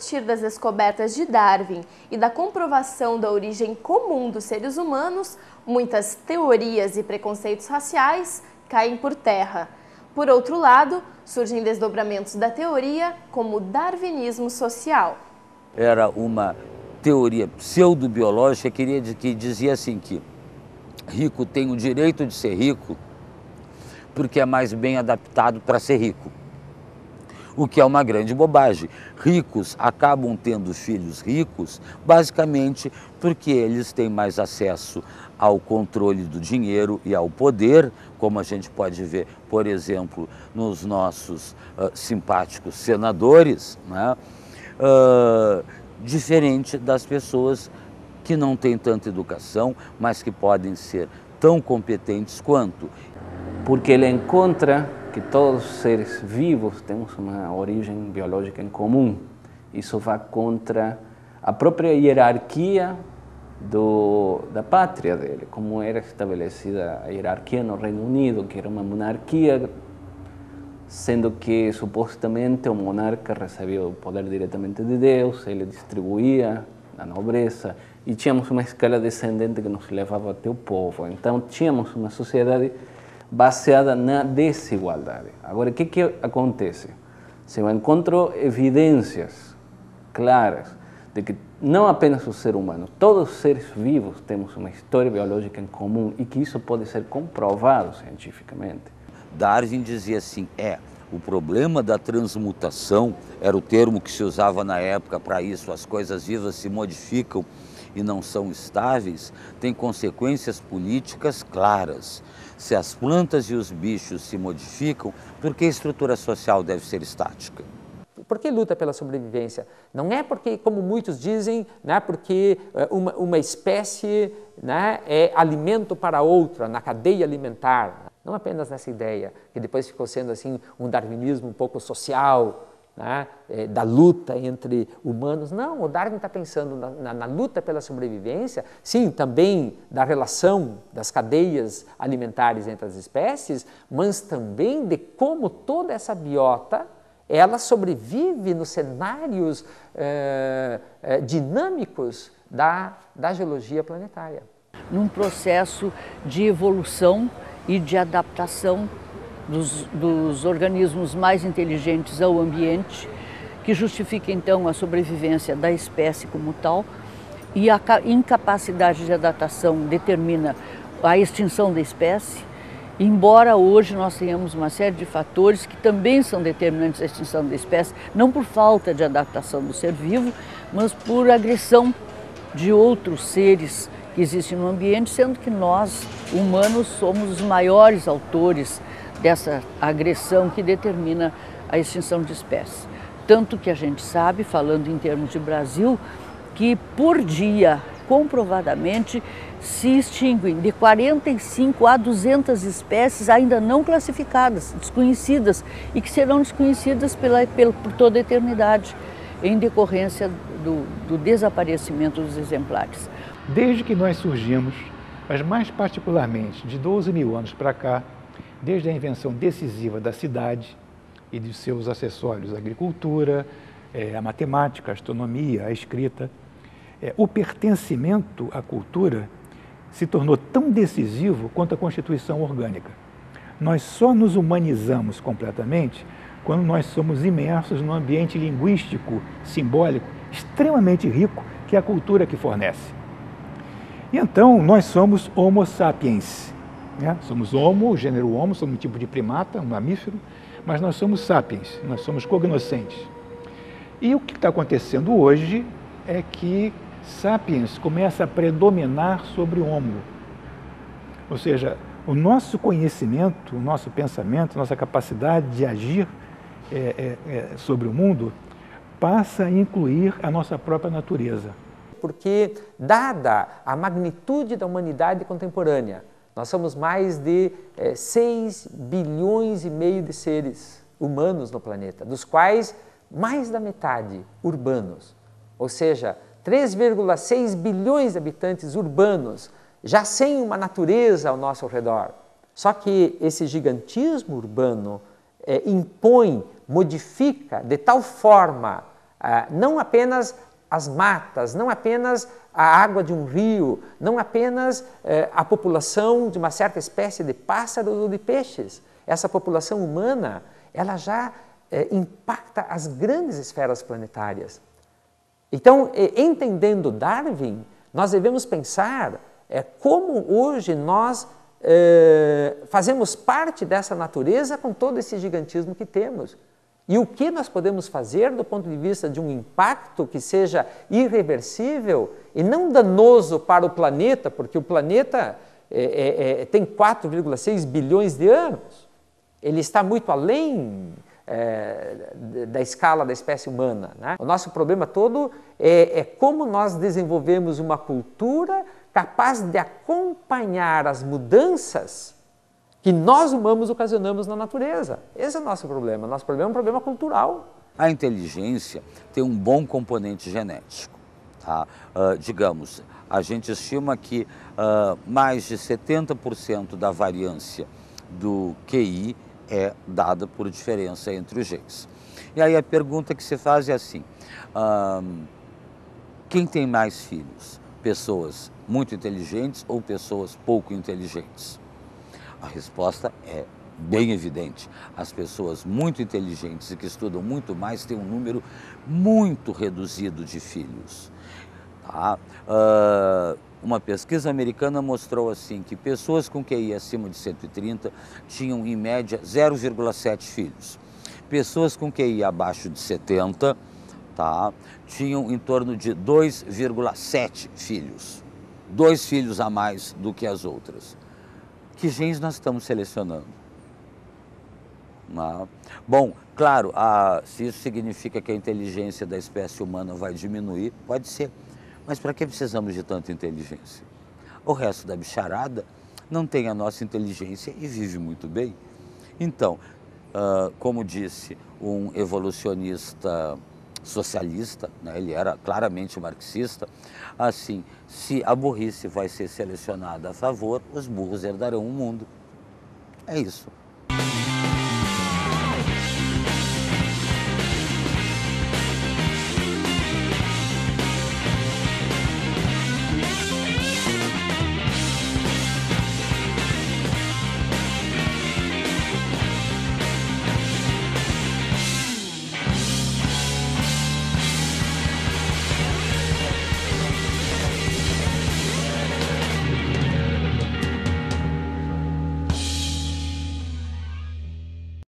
partir das descobertas de Darwin e da comprovação da origem comum dos seres humanos, muitas teorias e preconceitos raciais caem por terra. Por outro lado, surgem desdobramentos da teoria, como o darwinismo social. Era uma teoria pseudobiológica que dizia assim que rico tem o direito de ser rico porque é mais bem adaptado para ser rico. O que é uma grande bobagem. Ricos acabam tendo filhos ricos basicamente porque eles têm mais acesso ao controle do dinheiro e ao poder, como a gente pode ver, por exemplo, nos nossos simpáticos senadores, né? Diferente das pessoas que não têm tanta educação, mas que podem ser tão competentes quanto. Porque ele encontra que todos os seres vivos temos uma origem biológica em comum. Isso vai contra a própria hierarquia da pátria dele, como era estabelecida a hierarquia no Reino Unido, que era uma monarquia, sendo que supostamente o monarca recebia o poder diretamente de Deus, ele distribuía a nobreza, e tínhamos uma escala descendente que nos levava até o povo. Então tínhamos uma sociedade baseada na desigualdade. Agora, o que acontece? Se eu encontro evidências claras de que não apenas o ser humano, todos os seres vivos temos uma história biológica em comum e que isso pode ser comprovado cientificamente. Darwin dizia assim, o problema da transmutação, era o termo que se usava na época para isso, as coisas vivas se modificam e não são estáveis, tem consequências políticas claras. Se as plantas e os bichos se modificam, por que a estrutura social deve ser estática? Por que luta pela sobrevivência? Não é porque, como muitos dizem, né, porque uma espécie, né, é alimento para outra, na cadeia alimentar. Não apenas nessa ideia, que depois ficou sendo assim, um darwinismo um pouco social, né, da luta entre humanos. Não, o Darwin está pensando na luta pela sobrevivência, sim, também da relação das cadeias alimentares entre as espécies, mas também de como toda essa biota ela sobrevive nos cenários dinâmicos da geologia planetária. Num processo de evolução e de adaptação dos organismos mais inteligentes ao ambiente, que justifica então a sobrevivência da espécie como tal, e a incapacidade de adaptação determina a extinção da espécie, embora hoje nós tenhamos uma série de fatores que também são determinantes da extinção da espécie, não por falta de adaptação do ser vivo, mas por agressão de outros seres que existem no ambiente, sendo que nós, humanos, somos os maiores autores dessa agressão que determina a extinção de espécies. Tanto que a gente sabe, falando em termos de Brasil, que por dia, comprovadamente, se extinguem de 45 a 200 espécies ainda não classificadas, desconhecidas, e que serão desconhecidas por toda a eternidade, em decorrência do desaparecimento dos exemplares. Desde que nós surgimos, mas mais particularmente de 12 mil anos para cá, desde a invenção decisiva da cidade e de seus acessórios, a agricultura, a matemática, a astronomia, a escrita, o pertencimento à cultura se tornou tão decisivo quanto a constituição orgânica. Nós só nos humanizamos completamente quando nós somos imersos num ambiente linguístico, simbólico, extremamente rico, que é a cultura que fornece. E então, nós somos Homo sapiens. Né? Somos Homo, o gênero Homo, somos um tipo de primata, um mamífero, mas nós somos sapiens, nós somos cognoscentes. E o que está acontecendo hoje é que sapiens começa a predominar sobre o Homo. Ou seja, o nosso conhecimento, o nosso pensamento, nossa capacidade de agir sobre o mundo passa a incluir a nossa própria natureza. Porque, dada a magnitude da humanidade contemporânea, nós somos mais de 6 bilhões e meio de seres humanos no planeta, dos quais mais da metade urbanos, ou seja, 3,6 bilhões de habitantes urbanos, já sem uma natureza ao nosso redor. Só que esse gigantismo urbano impõe, modifica de tal forma Não apenas as matas, não apenas a água de um rio, não apenas a população de uma certa espécie de pássaros ou de peixes. Essa população humana, ela já impacta as grandes esferas planetárias. Então, entendendo Darwin, nós devemos pensar como hoje nós fazemos parte dessa natureza com todo esse gigantismo que temos. E o que nós podemos fazer do ponto de vista de um impacto que seja irreversível e não danoso para o planeta, porque o planeta tem 4,6 bilhões de anos. Ele está muito além da escala da espécie humana, né? O nosso problema todo é como nós desenvolvemos uma cultura capaz de acompanhar as mudanças que nós humanos ocasionamos na natureza. Esse é o nosso problema. Nosso problema é um problema cultural. A inteligência tem um bom componente genético. Tá? Digamos, a gente estima que mais de 70% da variância do QI é dada por diferença entre os genes. E aí a pergunta que se faz é assim, quem tem mais filhos? Pessoas muito inteligentes ou pessoas pouco inteligentes? A resposta é bem evidente. As pessoas muito inteligentes e que estudam muito mais têm um número muito reduzido de filhos. Tá? Uma pesquisa americana mostrou assim que pessoas com QI acima de 130 tinham em média 0,7 filhos. Pessoas com QI abaixo de 70, tá, tinham em torno de 2,7 filhos. 2 filhos a mais do que as outras. Que genes nós estamos selecionando? Bom, claro, se isso significa que a inteligência da espécie humana vai diminuir, pode ser. Mas para que precisamos de tanta inteligência? O resto da bicharada não tem a nossa inteligência e vive muito bem. Então, como disse um evolucionista socialista, né, ele era claramente marxista, assim, se a burrice vai ser selecionada a favor, os burros herdarão o mundo. É isso.